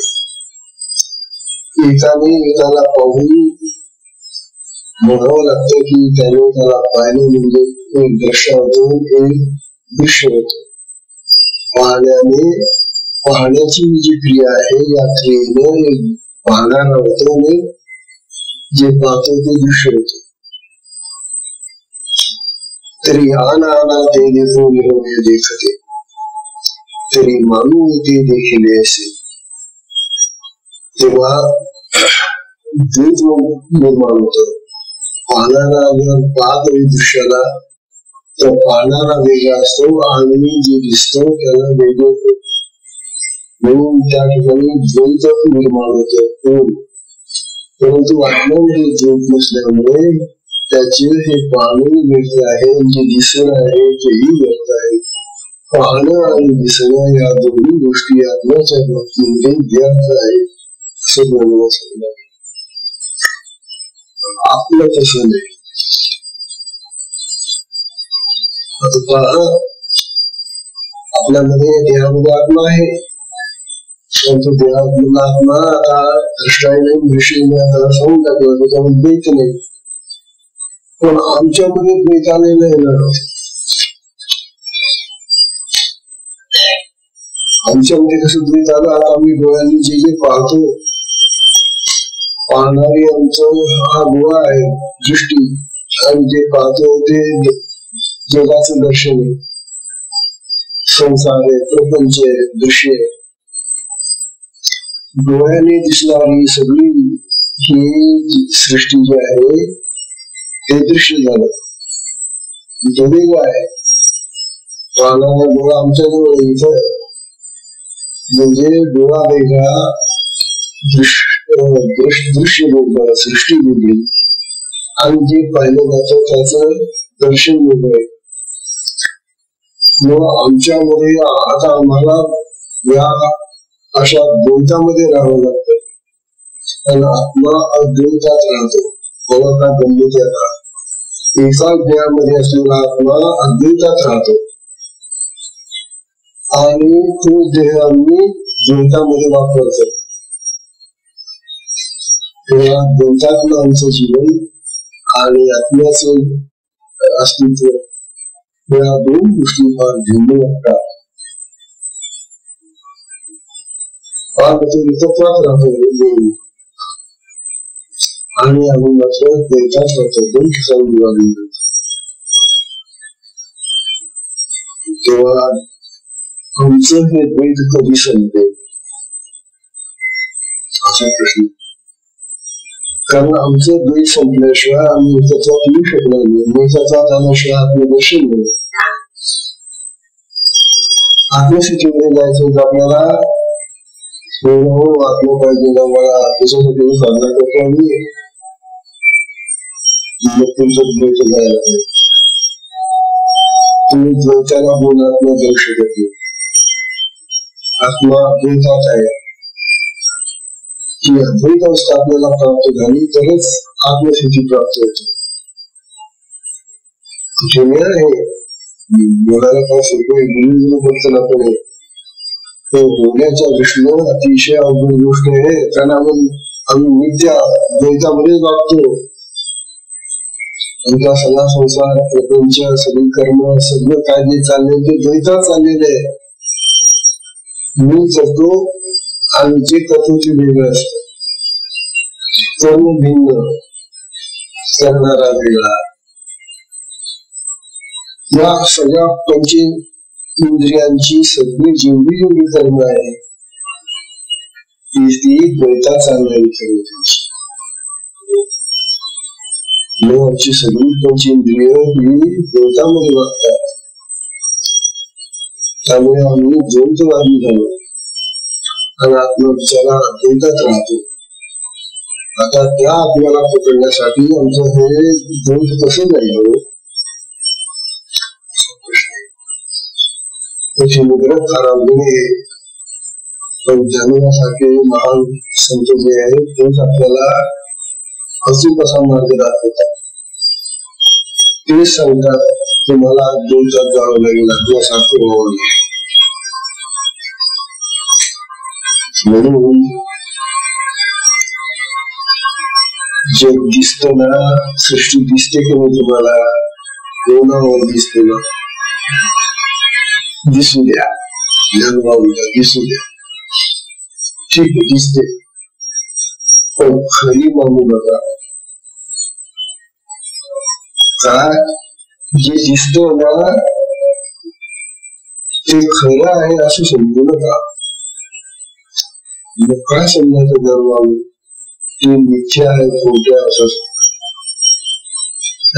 Speaker 1: एकाने एकाला पाहून म्हणावं लागतं की त्याने त्याला पाहिले म्हणजे एक दृश्य होतो, एक दृश्य होतो. पाहण्याची जी क्रिया आहे या क्रियेनं पाहणारा होतो आणि जे पाहतो ते दृश्य होते. तरी आना ते देखून होय देखते, तरी मानू येते देखील ऐसे. तेव्हा द्वैत निर्माण होतं. पाहणारा जर पाहतो दृश्याला तर पाहणारा वेगळा असतो आणि जे दिसतो त्याला वेगळं होतं. म्हणून त्या ठिकाणी द्वैत निर्माण होतं. परंतु आत्म्यामध्ये द्वैत नसल्यामुळे त्याचे हे पाहणे व्यर्थ आहे, जे दिसणं आहे तेही व्यर्थ आहे. पाहणं आणि दिसणं या दोन्ही गोष्टी आत्म्याच्या बाबतीमध्ये व्यर्थ आहे असं बोलणं सांगणार. आपलं तसं नाही. आपल्यामध्ये देहामध्ये आत्मा आहे, परंतु देहातला आत्मा आता दृष्टाने नाही, दृष्टीने आता सांगून टाकलं त्याच्यामध्ये द्वैत नाही. पण आमच्यामध्ये द्वैताने नाही ना. आमच्यामध्ये कसं द्वैत आलं, आता आम्ही डोळ्यांनी जे जे पाहतो, पाहणारी आमचं हा डोळा आहे दृष्टी, आणि जे पाहतो ते जगाचं दर्शन आहे, संसार आहे, प्रपंच आहे, दृश्य आहे. डोळ्याने दिसणारी सगळी ही सृष्टी जी आहे ते दृश्य झालं. वेगळं आहे. पाहणारा डोळा आमच्या जवळ इथं आहे, म्हणजे डोळा वेगळा, दृश्य वेगळं, सृष्टी वेगळी, आणि जे पाहिलं जातं त्याचं दर्शन वेगळं. मग आमच्यामध्ये आता आम्हाला या अशा द्वैतामध्ये राहावं लागतं. आणि आत्मा अद्वैतात राहतो. बघा का गंमत आता, एका देहामध्ये असलेला आत्मा अद्वैतात राहतो आणि तो देह आम्ही द्वैतामध्ये वापरतो. तेव्हा द्वैतातलं आमचं जीवन आणि आत्म्याचं अस्तित्व या दोन गोष्टी फार भिन्न वाटतात. तत्वात राहतो आणि आम्ही मात्र द्वैतात राहतो. दोन ठिकाणी विभागले. तेव्हा आमचं हे द्वैत कधी संपेल असा प्रश्न. कारण आमचं द्वैत संपल्याशिवाय आम्ही एकत्वात येऊ शकणार नाही. एकत्वात आल्याशिवाय आपलं दर्शन मिळेल. आत्मस्थितीमध्ये जायचं होतं आपल्याला. आपलं पाहिजे मला त्याच्यासाठी साधना करतो आम्ही. मग तुमचं द्वैत जायला पाहिजे. तुम्ही द्वैताला बोलात्मा जाऊ शकत नाही. आत्मा द्वैतात आहे. ही अद्वैत अवस्था आपल्याला प्राप्त झाली तरच आत्मस्थिती प्राप्त होते. जुन्या आहे बोलायला फार सोपे बद्दल आपण बोलण्याच्या दृष्टीनं अतिशय अवघड गोष्ट आहे. कारण आम्ही नित्य द्वैतामध्येच वागतो. आमचा सगळा संसार प्रपंच सगळी कर्म सगळं काय जे चालले ते द्वैतात चाललेलं आहे. मी करतो आणि जे करतो ते वेगळं असतं. कर्म भिन्न करणारा वेगळा. या सगळ्या पंच इंद्रियांची सगळी जेवढी कर्म आहे ती द्वैतात चालणारी कर्म त्यांची. आमची सगळी पंचेंद्रिय ही द्वैतामध्ये वागतात. त्यामुळे आम्ही द्वैतवादी झालो आणि आत्मविचारा द्वैतात राहतो. आता त्या आपल्याला पकडण्यासाठी आमचं हे द्वैत कसं जाईल त्याची निग्रह खराबणे. पण ज्ञानासारखे महान संत जे आहेत तेच आपल्याला अचूक असा मार्ग दाखवतात. ते सांगतात तुम्हाला द्वैतात जावं लागेल आपल्यासारखं व्हावं लागेल. म्हणून जग दिसत ना सृष्टी दिसते की नाही तुम्हाला कोणावर दिसते ना दिसू द्या दिसू द्या ठीक आहे दिसते पण खरी मानू नका. काय जे दिसत ना ते खरं आहे असं समजू नका. मग काय समजायचं दरवाज ते मिथ्या आहे खोट्या असं.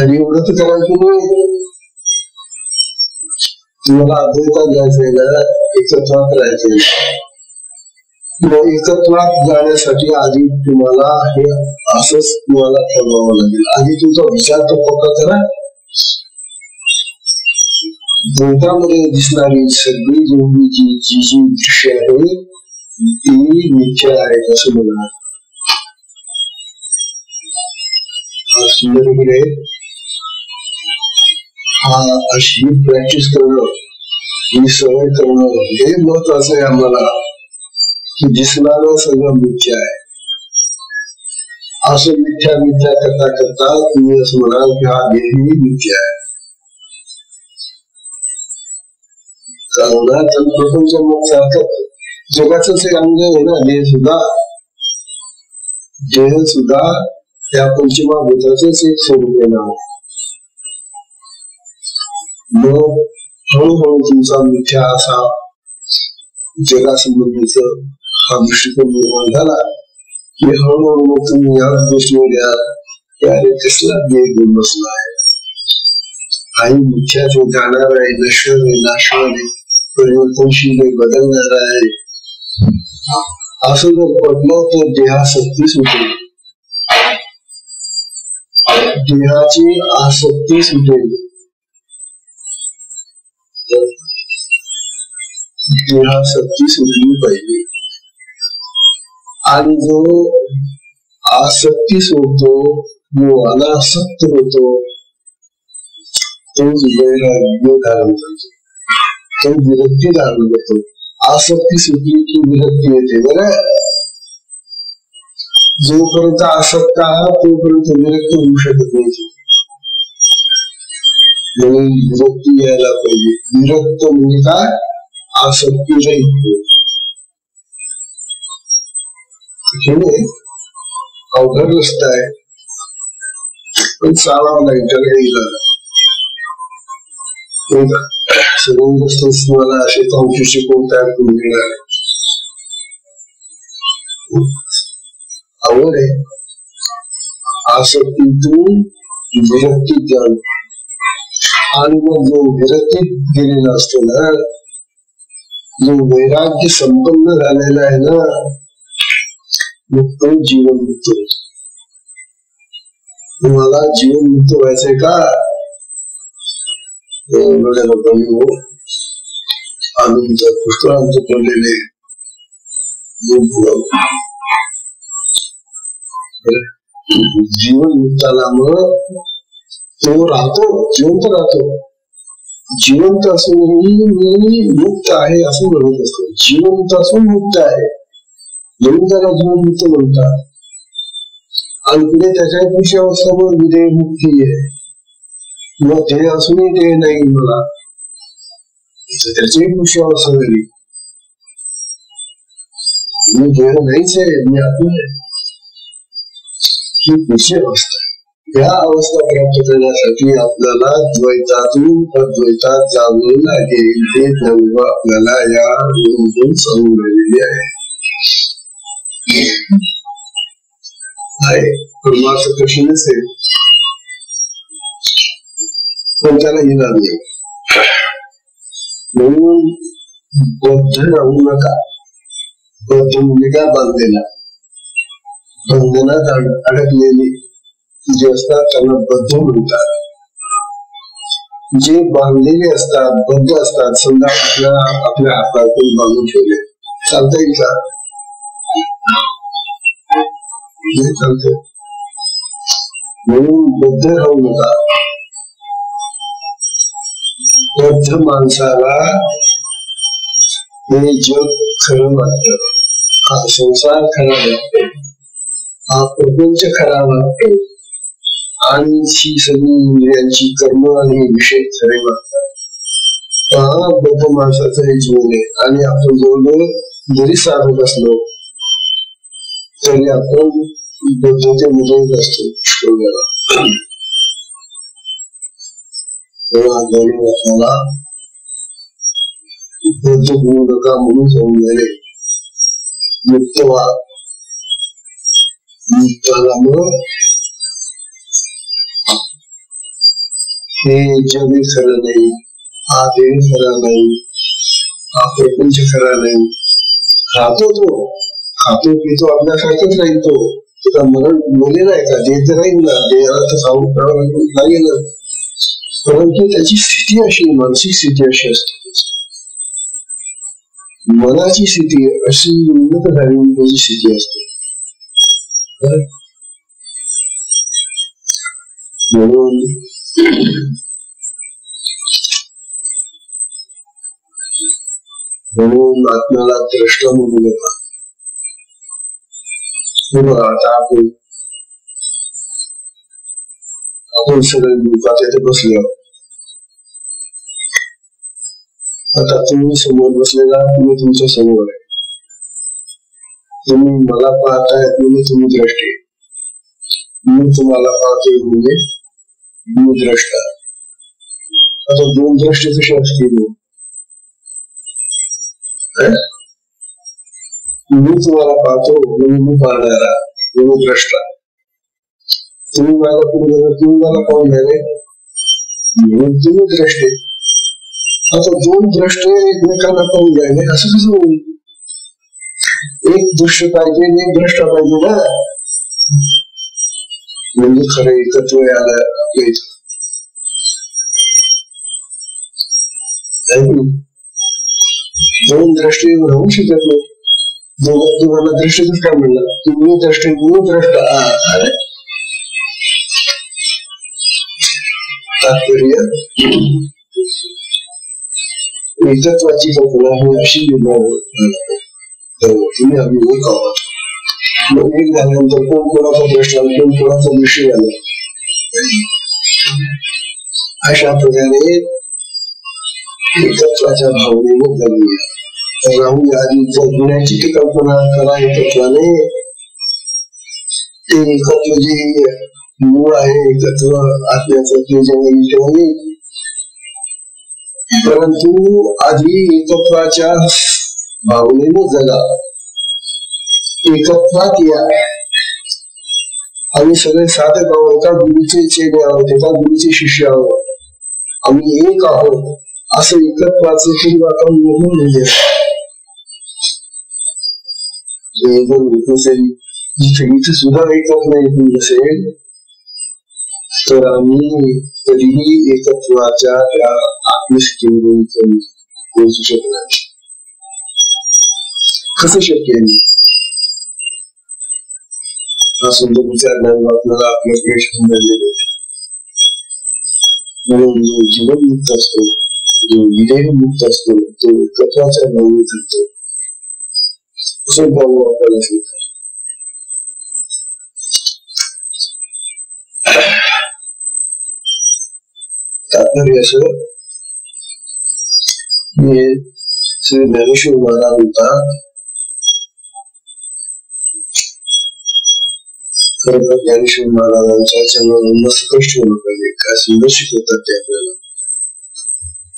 Speaker 1: आणि एवढं तर करायचं नाही. तुम्हाला अद्वैतात जायचंय ना एकत्वात राहायचंय. एकत्वात जाण्यासाठी आधी तुम्हाला हे असंच तुम्हाला ठरवावं लागेल. आधी तुमचा विचार तो पक्का करा. द्वैतामध्ये दिसणारी सगळी जेवढी जी दृश्य आहे ती मिथ्या आहेत असं म्हणा. सुंदर हा अशी प्रॅक्टिस करणं ही सवय करणं हे महत्वाचं आहे आम्हाला. की दिसणारं सगळं मिथ्या आहे असं मिथ्या मिथ्या करता करता तुम्ही असं म्हणाल की हा देही मिथ्या आहे. प्रपंच मग सारखं जगाचंच एक अंग आहे ना. देह सुद्धा त्या पंचमहाभूताच एक स्वरूप आहे ना. मग हळूहळू तुमचा मिथ्या असा जगासंबंधीच हा दृष्टिकोन निर्माण झाला की हळूहळू मग तुम्ही या गोष्टीवर यार कसला देह घेऊन बसला आहे. काही मिथ्या जो जाणार आहे नश्वर आहे नाशवर आहे परिवर्तनशील आहे बदलणार आहे असं जर पडलं तर देहासक्ती सुटेल. देहाची आसक्ती सुटेल. देहासक्ती सुटली पाहिजे. आणि जो आसक्ती सोडतो जो अनासक्त होतो तोच वैराग्य धारण करतो. तो विरक्ती धारण करतो. आसक्ती सुटली की विरक्ती येते. बरं जोपर्यंत आसक्त आहे तोपर्यंत विरक्त होऊ शकत नाही. म्हणून विरक्ती यायला पाहिजे. विरक्त म्हणजे काय आसक्ती रहित. अवघड रस्ता आहे पण चालावं लागेल. त्याला काही झालं सगळ्यांना मला असे काउंशीचे कोणत्या करून देणार आवड आहे. आसक्तीतून विरक्तीत जाणं आणि मग जो विरक्तीत गेलेला असतो ना, जो वैराग्य संपन्न झालेला आहे ना, मग तो जीवनमुक्त होतो. तुम्हाला जीवनमुक्त व्हायचंय का? एवढ्या लोकांनी आनंद पुष्कळांत पडलेले जीवन मुक्ताला मग तो राहतो, जिवंत राहतो. जिवंत असूनही मी मुक्त आहे असं म्हणत असतो. जिवंत असून मुक्त आहे म्हणून त्याला जीवन मुक्त म्हणतात. आणि पुढे त्याच्या पुढच्या अवस्थेवर विधेय मुक्ती आहे. मग ध्येय असूनही ध्येय नाही मला, त्याची पुढची अवस्था झाली. मी ध्येय नाहीच आहे, मी आत्मा आहे. ही पुढची अवस्था आहे. या अवस्था प्राप्त करण्यासाठी आपल्याला द्वैतातून अद्वैतात जावं लागेल. हे तत्व आपल्याला या गुरूतून सांगून राहिलेले आहे. परमार्थ कशी नसेल पण त्याला इलाज नाही. म्हणून बद्ध राहू नका. बद्ध म्हणजे काय? बांधलेला, बंधनात अडकलेली जे असतात त्यांना बद्ध म्हणतात. जे बांधलेले असतात, बद्ध असतात. समजा आपल्या हातातून बांधून ठेवले, चालता येईल का? नाही चालत. म्हणून बद्ध राहू नका. बद्ध माणसाला हे जग खरं वाटत, हा संसार खरा वाटतो, हा प्रपंच खरा वाटतो, आणि ही सगळी इंद्रियांची कर्म आणि विषय खरे वाटतात. हा बद्ध माणसाचं हे जीवन आहे. आणि आपण जवळजवळ जरी साधत असलो तरी आपण बद्धतेमध्ये असतो. आपल्याला बद्ध होऊ नका म्हणून सांगून झाले. मुक्त व्हा. मुक्ताला मग हे जग खरं नाही, हा देह खरा नाही, हा प्रपंच खरा नाही. खातो तो, खातो पितो आपल्यासारखंच राहील तो. तुला मरण बोललेला आहे का? देह तर राहील ना, देहाला तर खाऊन करावं लागेल. परंतु त्याची स्थिती अशी, मानसिक स्थिती अशी असते, मनाची स्थिती अशी उन्नत झालेली त्याची स्थिती असते. म्हणून आत्म्याला द्रष्टा म्हणू नका. आता आपण सगळे दुःखात येथे बसले. आता तुम्ही समोर बसलेला, तुम्ही तुमच्या समोर आहे. तुम्ही मला पाहताय म्हणजे तुम्ही द्रष्टे, मी तुम्हाला पाहतोय म्हणजे मी द्रष्टा. आता दोन द्रष्टे कसे असतील? मी तुम्हाला पाहतो म्हणजे मी पाहणारा, मी द्रष्टा. तुम्ही मला पुढे तुम्ही मला पाहून घ्यावे म्हणून तुम्ही द्रष्टे. आता दोन द्रष्टे एकमेकांना पाहून घ्यावे असं कसं होईल? एक दृश्य पाहिजे आणि एक द्रष्टा पाहिजे ना, म्हणजे खरं एकत्व आलं आपल्या इथं. दोन द्रष्टे राहू शकत नाही. तुम्हाला दृष्टीच काय म्हणलं? तुम्ही द्रष्टे, मी द्रष्टा. तात्पर्य एकत्वाची कल्पना ही अशी तुम्ही आम्ही एक आहोत. मग एक झाल्यानंतर कोण कोणाचा द्रष्टा, कोण कोणाचा विषय आला. अशा प्रकारे एकत्वाच्या भावनेने जगूया. राहूया. आधी जगण्याची ती कल्पना करा एकत्वाने. ते एकत्व जे मूळ आहे, एकत्व आत्म्याचं ते जेव्हा परंतु आधी एकत्वाच्या भावनेने जगा, एकत्वात या. आम्ही सगळे साधक आहोत, एका गुरुचे चेले आहोत, एका गुरुचे शिष्य आहोत, आम्ही एक आहोत असं एकत्वाचं तरी वातावरण निर्माण झाले. इथे सुद्धा एकत्र येत नसेल तर आम्ही कधीही एकत्वाच्या त्या आत्मस्थितीमध्ये पोहोचू शकणार. कसं शक्य आहे? हा सुंदर विचार आपल्याला आपल्या क्लेश म्हणून जो जीवनमुक्त असतो, जो विदेहमुक्त असतो, तो एकत्वाच्या भावनेत असतो. असं भाव आपल्याला शिकतो. तात्पर्य असं, श्री ज्ञानेश्वर महाराज म्हणतात, खरं ज्ञानेश्वर महाराजांच्या चरणांना स्पष्ट होणं पाहिजे. काय सुंदर शिकवतात ते आपल्याला.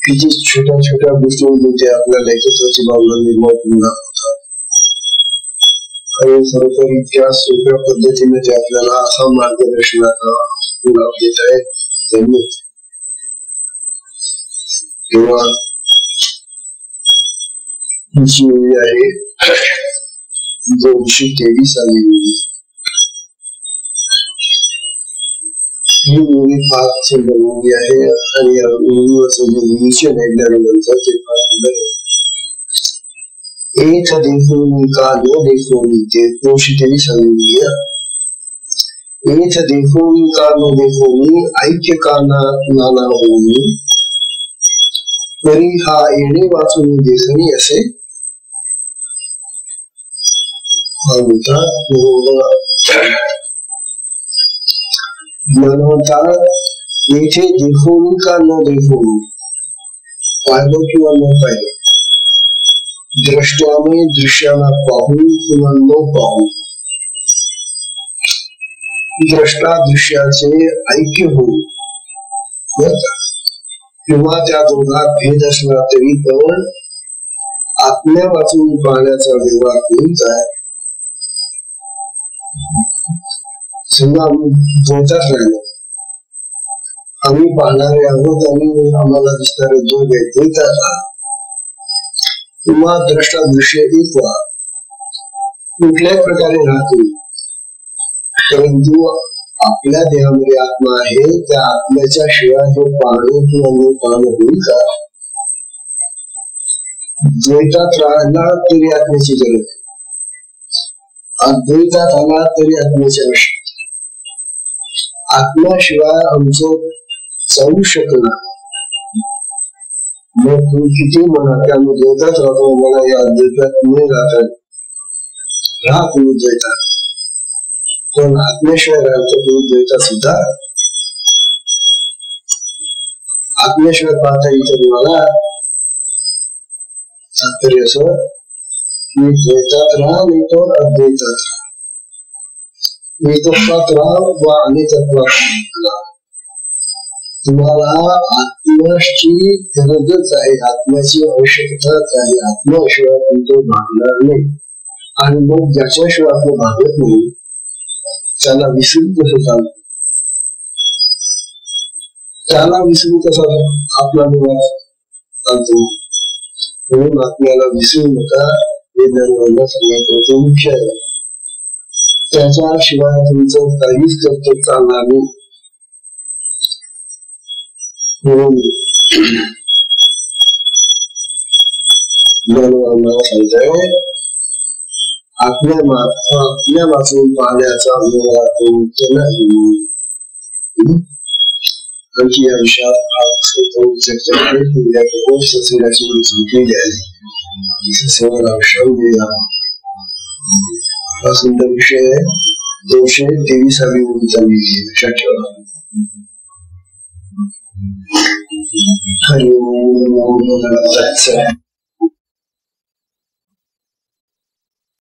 Speaker 1: किती छोट्या छोट्या गोष्टींमध्ये ते आपल्याला एकत्वाची भावना निर्माण करून दाखवतात. आणि खरोखर इतक्या सोप्या पद्धतीने ते आपल्याला असा मार्गदर्शनाचा लाभ देत आहेत. त्यांनी तेव्हा ही ओळी आहे 223 ही ओळी फार सुंदर ओळी आहे. आणि या ओळीवरचं जे विवेचन ऐकल्यानंतर ते फार सुंदर आहे. एक देखोनी का नो देखोनी, ते 223 एक देखोनी का नो देखोनी, ऐक्य का नाना होनी, तरी हा येणे वाचून देखणी असे म्हणतात. येथे देखोनी का न देखोनी, पाहिलं किंवा न पाहिलं, दृष्ट्याने दृश्याला पाहून किंवा न पाहून, द्रष्टा दृश्याचे ऐक्य होईल किंवा त्या दोघात भेद असला तरी पण आत्म्या वाचून पाहण्याचा व्यवहार होईल. आहे समजा आम्ही द्वैतात राहिलो, आम्ही पाहणारे आहोत आणि आम्हाला दिसणारे दोघ आहेत, द्वैतात किंवा द्रष्टा दृश्य एक वा कुठल्याही प्रकारे राहतील, परंतु आपल्या देहामध्ये आत्मा आहे. त्या आत्म्याच्या शिवाय हे पाहणं किंवा न पाहणं होईल का? द्वैतात राहिला तरी आत्म्याची गरज आहे, अद्वैतात आला तरी आत्म्याची आवश्यकता. आत्म्याशिवाय आमचं जाऊ शकणार. मग तुम्ही किती म्हणा की आम्ही द्वैतात राहतो, मला या अद्वैतात नाही राहा तुम्ही द्वैतात, पण आत्म्याशिवाय राहायचं तुम्ही द्वैतात सुद्धा. आत्म्याशिवाय पाहता येतं तुम्हाला. तात्पर्य असं, मी द्वैतात राहा नाही तर अद्वैतात राहा, एकत्वात राहा वा अनेकत्वात राहा. तुम्हाला आत्म्याची गरजच आहे, आत्म्याची आवश्यकताच आहे. आत्म्याशिवाय तुमचं भागणार नाही. आणि मग ज्याच्याशिवाय आपलं भागत नाही त्याला विसरून कसं चालतं, त्याला विसरून कसा आपला विवाद चालतो. म्हणून आत्म्याला विसरू नका, हे ज्ञानाला सांगितलं मुख्य आहे. त्याच्याशिवाय तुमचं काहीच कर्तव्य चालणार नाही. म्हणून ज्ञानाला सांगताय, आत्म्या वाचून पाहण्याचा व्यवहार होत नाही. आणखी या विषयात चर्चा हा सुंदर विषय 223 लक्षात ठेवा. हरिओम.